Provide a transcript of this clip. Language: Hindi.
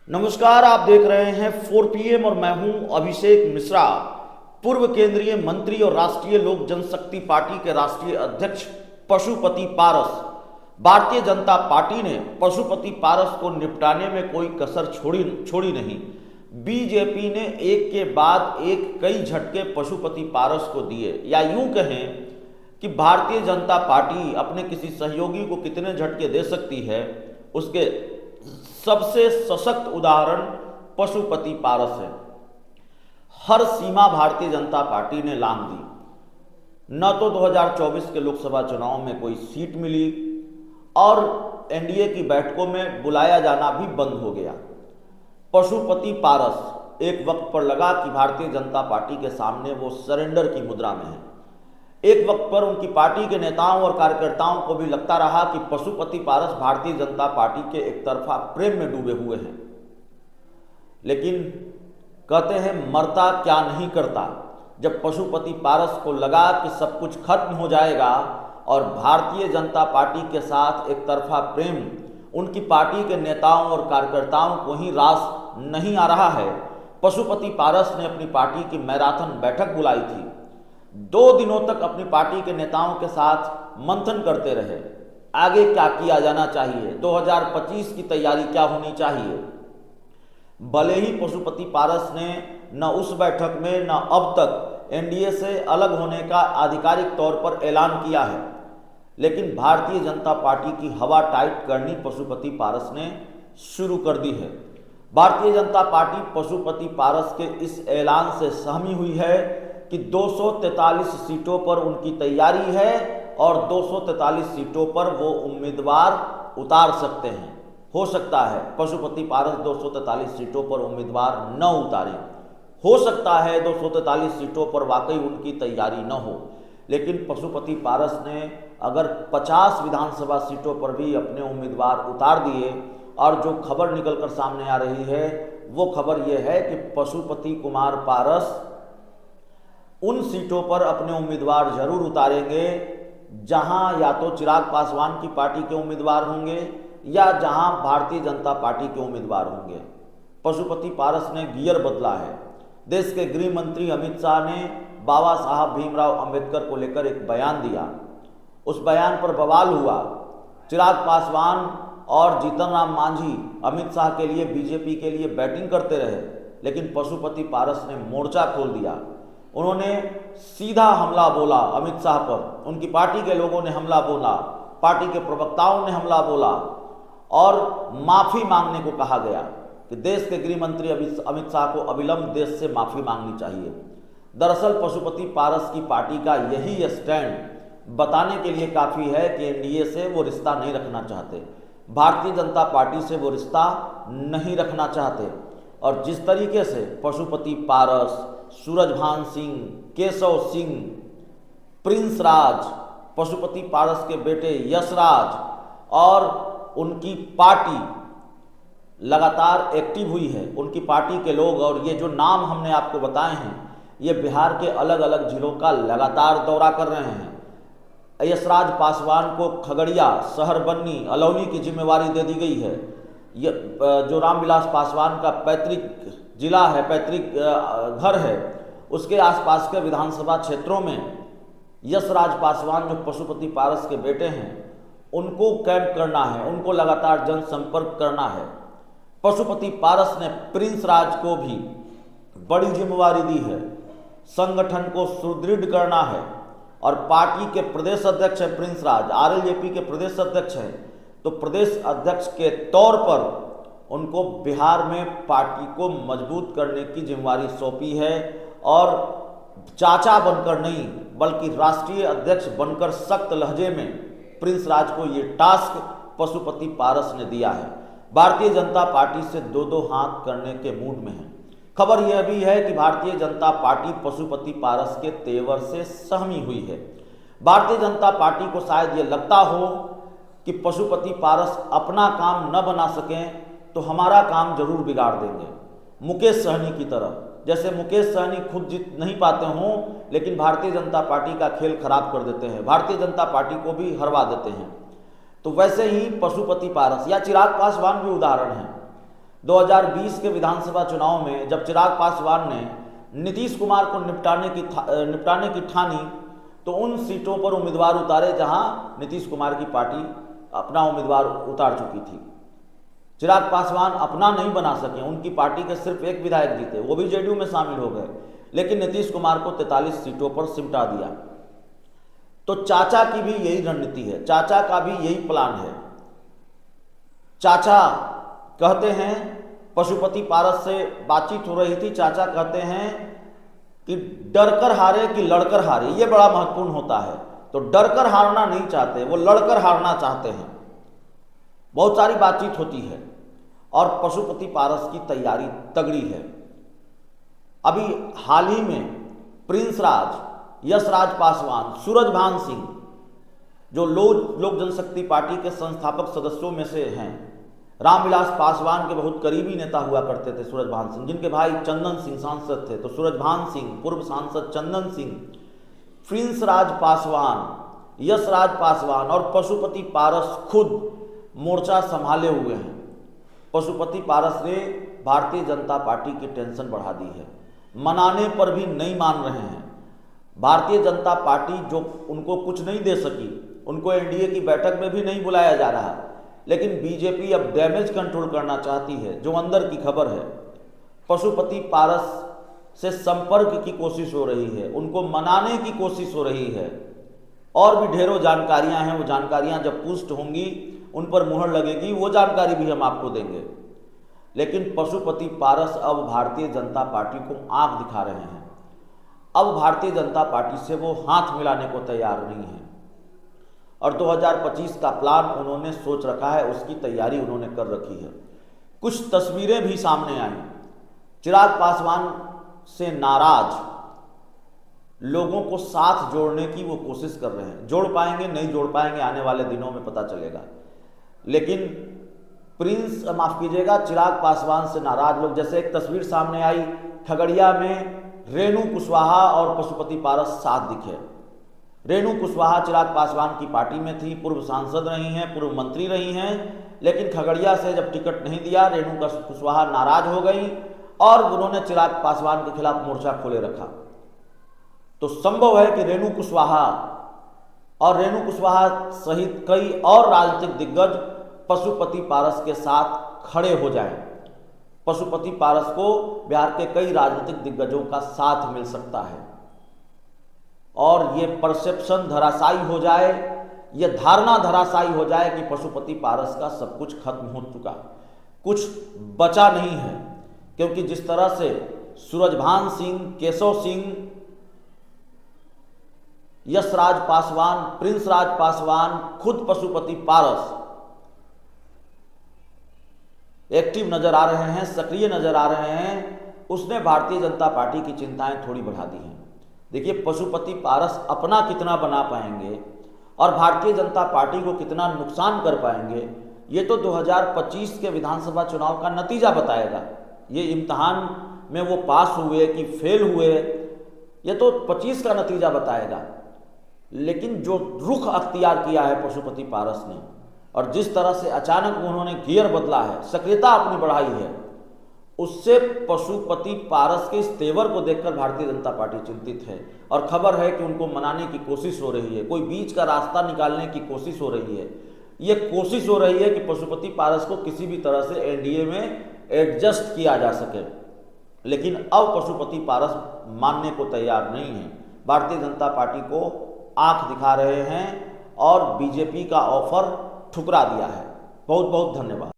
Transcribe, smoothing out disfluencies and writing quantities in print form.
नमस्कार, आप देख रहे हैं 4 PM और मैं हूं अभिषेक मिश्रा। पूर्व केंद्रीय मंत्री और राष्ट्रीय लोक जनशक्ति पार्टी के राष्ट्रीय अध्यक्ष पशुपति पारस। भारतीय जनता पार्टी ने पशुपति पारस को निपटाने में कोई कसर छोड़ी नहीं। बीजेपी ने एक के बाद एक कई झटके पशुपति पारस को दिए, या यूं कहें कि भारतीय जनता पार्टी अपने किसी सहयोगी को कितने झटके दे सकती है, उसके सबसे सशक्त उदाहरण पशुपति पारस है। हर सीमा भारतीय जनता पार्टी ने लांघ दी। न तो 2024 के लोकसभा चुनाव में कोई सीट मिली और एनडीए की बैठकों में बुलाया जाना भी बंद हो गया। पशुपति पारस एक वक्त पर लगा कि भारतीय जनता पार्टी के सामने वो सरेंडर की मुद्रा में है। एक वक्त पर उनकी पार्टी के नेताओं और कार्यकर्ताओं को भी लगता रहा कि पशुपति पारस भारतीय जनता पार्टी के एक तरफा प्रेम में डूबे हुए हैं। लेकिन कहते हैं मरता क्या नहीं करता। जब पशुपति पारस को लगा कि सब कुछ खत्म हो जाएगा और भारतीय जनता पार्टी के साथ एक तरफा प्रेम उनकी पार्टी के नेताओं और कार्यकर्ताओं को ही रास नहीं आ रहा है, पशुपति पारस ने अपनी पार्टी की मैराथन बैठक बुलाई थी। 2 दिनों तक अपनी पार्टी के नेताओं के साथ मंथन करते रहे। आगे क्या किया जाना चाहिए, 2025 की तैयारी क्या होनी चाहिए। भले ही पशुपति पारस ने न उस बैठक में न अब तक एनडीए से अलग होने का आधिकारिक तौर पर ऐलान किया है, लेकिन भारतीय जनता पार्टी की हवा टाइट करनी पशुपति पारस ने शुरू कर दी है। भारतीय जनता पार्टी पशुपति पारस के इस ऐलान से सहमी हुई है कि 243 सीटों पर उनकी तैयारी है और 243 सीटों पर वो उम्मीदवार उतार सकते हैं। हो सकता है पशुपति पारस 243 सीटों पर उम्मीदवार न उतारें, हो सकता है 243 सीटों पर वाकई उनकी तैयारी न हो, लेकिन पशुपति पारस ने अगर 50 विधानसभा सीटों पर भी अपने उम्मीदवार उतार दिए, और जो खबर निकलकर सामने आ रही है वो खबर ये है कि पशुपति कुमार पारस उन सीटों पर अपने उम्मीदवार जरूर उतारेंगे जहां या तो चिराग पासवान की पार्टी के उम्मीदवार होंगे या जहां भारतीय जनता पार्टी के उम्मीदवार होंगे। पशुपति पारस ने गियर बदला है। देश के गृह मंत्री अमित शाह ने बाबा साहब भीमराव अंबेडकर को लेकर एक बयान दिया। उस बयान पर बवाल हुआ। चिराग पासवान और जीतन राम मांझी अमित शाह के लिए, बीजेपी के लिए बैटिंग करते रहे, लेकिन पशुपति पारस ने मोर्चा खोल दिया। उन्होंने सीधा हमला बोला अमित शाह पर, उनकी पार्टी के लोगों ने हमला बोला, पार्टी के प्रवक्ताओं ने हमला बोला और माफी मांगने को कहा गया कि देश के गृह मंत्री अमित शाह को अविलंब देश से माफी मांगनी चाहिए। दरअसल पशुपति पारस की पार्टी का यही स्टैंड बताने के लिए काफ़ी है कि एनडीए से वो रिश्ता नहीं रखना चाहते, भारतीय जनता पार्टी से वो रिश्ता नहीं रखना चाहते। और जिस तरीके से पशुपति पारस, सूरजभान सिंह, केशव सिंह, प्रिंस राज, पशुपति पारस के बेटे यशराज और उनकी पार्टी लगातार एक्टिव हुई है, उनकी पार्टी के लोग, और ये जो नाम हमने आपको बताए हैं ये बिहार के अलग अलग जिलों का लगातार दौरा कर रहे हैं। यशराज पासवान को खगड़िया, शहरबन्नी, अलौली की जिम्मेवारी दे दी गई है। ये जो रामविलास पासवान का पैतृक जिला है, पैतृक घर है, उसके आसपास के विधानसभा क्षेत्रों में यशराज पासवान जो पशुपति पारस के बेटे हैं उनको कैंप करना है, उनको लगातार जनसंपर्क करना है। पशुपति पारस ने प्रिंस राज को भी बड़ी जिम्मेवारी दी है, संगठन को सुदृढ़ करना है, और पार्टी के प्रदेश अध्यक्ष हैं प्रिंस राज, आरएलजेपी के प्रदेश अध्यक्ष हैं, तो प्रदेश अध्यक्ष के तौर पर उनको बिहार में पार्टी को मजबूत करने की जिम्मेवारी सौंपी है, और चाचा बनकर नहीं बल्कि राष्ट्रीय अध्यक्ष बनकर सख्त लहजे में प्रिंस राज को ये टास्क पशुपति पारस ने दिया है। भारतीय जनता पार्टी से 2-2 हाथ करने के मूड में है। खबर यह भी है कि भारतीय जनता पार्टी पशुपति पारस के तेवर से सहमी हुई है। भारतीय जनता पार्टी को शायद ये लगता हो कि पशुपति पारस अपना काम न बना सकें तो हमारा काम जरूर बिगाड़ देंगे, मुकेश सहनी की तरह। जैसे मुकेश सहनी खुद जीत नहीं पाते हों लेकिन भारतीय जनता पार्टी का खेल खराब कर देते हैं, भारतीय जनता पार्टी को भी हरवा देते हैं। तो वैसे ही पशुपति पारस या चिराग पासवान भी उदाहरण है। 2020 के विधानसभा चुनाव में जब चिराग पासवान ने नीतीश कुमार को निपटाने की ठानी, तो उन सीटों पर उम्मीदवार उतारे जहां नीतीश कुमार की पार्टी अपना उम्मीदवार उतार चुकी थी। चिराग पासवान अपना नहीं बना सके, उनकी पार्टी के सिर्फ एक विधायक जीते, वो भी जेडीयू में शामिल हो गए, लेकिन नीतीश कुमार को 43 सीटों पर सिमटा दिया। तो चाचा की भी यही रणनीति है, चाचा का भी यही प्लान है। चाचा कहते हैं, पशुपति पारस से बातचीत हो रही थी, चाचा कहते हैं कि डरकर हारे कि लड़कर हारे, ये बड़ा महत्वपूर्ण होता है। तो डरकर हारना नहीं चाहते, वो लड़कर हारना चाहते हैं। बहुत सारी बातचीत होती है और पशुपति पारस की तैयारी तगड़ी है। अभी हाल ही में प्रिंस राज, यशराज पासवान, सूरजभान सिंह, जो लोक जनशक्ति पार्टी के संस्थापक सदस्यों में से हैं, रामविलास पासवान के बहुत करीबी नेता हुआ करते थे सूरजभान सिंह, जिनके भाई चंदन सिंह सांसद थे। तो सूरजभान सिंह, पूर्व सांसद चंदन सिंह, प्रिंस राज पासवान, यशराज पासवान और पशुपति पारस खुद मोर्चा संभाले हुए हैं। पशुपति पारस ने भारतीय जनता पार्टी की टेंशन बढ़ा दी है, मनाने पर भी नहीं मान रहे हैं। भारतीय जनता पार्टी जो उनको कुछ नहीं दे सकी, उनको एनडीए की बैठक में भी नहीं बुलाया जा रहा, लेकिन बीजेपी अब डैमेज कंट्रोल करना चाहती है, जो अंदर की खबर है। पशुपति पारस से संपर्क की कोशिश हो रही है, उनको मनाने की कोशिश हो रही है, और भी ढेरों जानकारियां हैं। वो जानकारियां जब पुष्ट होंगी, उन पर मुहर लगेगी, वो जानकारी भी हम आपको देंगे। लेकिन पशुपति पारस अब भारतीय जनता पार्टी को आंख दिखा रहे हैं। अब भारतीय जनता पार्टी से वो हाथ मिलाने को तैयार नहीं है और 2025 का प्लान उन्होंने सोच रखा है, उसकी तैयारी उन्होंने कर रखी है। कुछ तस्वीरें भी सामने आई, चिराग पासवान से नाराज लोगों को साथ जोड़ने की वो कोशिश कर रहे हैं। जोड़ पाएंगे नहीं जोड़ पाएंगे, आने वाले दिनों में पता चलेगा। लेकिन माफ कीजिएगा, चिराग पासवान से नाराज लोग, जैसे एक तस्वीर सामने आई, खगड़िया में रेणु कुशवाहा और पशुपति पारस साथ दिखे। रेणु कुशवाहा चिराग पासवान की पार्टी में थी, पूर्व सांसद रही हैं, पूर्व मंत्री रही हैं, लेकिन खगड़िया से जब टिकट नहीं दिया, रेणु कुशवाहा नाराज हो गई और उन्होंने चिराग पासवान के खिलाफ मोर्चा खोले रखा। तो संभव है कि रेणु कुशवाहा सहित कई और राजनीतिक दिग्गज पशुपति पारस के साथ खड़े हो जाएं। पशुपति पारस को बिहार के कई राजनीतिक दिग्गजों का साथ मिल सकता है और ये परसेप्शन धराशायी हो जाए, ये धारणा धराशायी हो जाए कि पशुपति पारस का सब कुछ खत्म हो चुका, कुछ बचा नहीं है। क्योंकि जिस तरह से सूरजभान सिंह, केशव सिंह, यशराज पासवान, प्रिंस राज पासवान, खुद पशुपति पारस एक्टिव नजर आ रहे हैं, सक्रिय नजर आ रहे हैं, उसने भारतीय जनता पार्टी की चिंताएं थोड़ी बढ़ा दी हैं। देखिए, पशुपति पारस अपना कितना बना पाएंगे और भारतीय जनता पार्टी को कितना नुकसान कर पाएंगे, ये तो 2025 के विधानसभा चुनाव का नतीजा बताएगा। ये इम्तिहान में वो पास हुए कि फेल हुए, ये तो 25 का नतीजा बताएगा। लेकिन जो रुख अख्तियार किया है पशुपति पारस ने और जिस तरह से अचानक उन्होंने गियर बदला है, सक्रियता अपनी बढ़ाई है, उससे पशुपति पारस के इस तेवर को देखकर भारतीय जनता पार्टी चिंतित है और खबर है कि उनको मनाने की कोशिश हो रही है, कोई बीच का रास्ता निकालने की कोशिश हो रही है। ये कोशिश हो रही है कि पशुपति पारस को किसी भी तरह से एनडीए में एडजस्ट किया जा सके। लेकिन अब पशुपति पारस मानने को तैयार नहीं है, भारतीय जनता पार्टी को आंख दिखा रहे हैं और बीजेपी का ऑफर ठुकरा दिया है। बहुत बहुत धन्यवाद।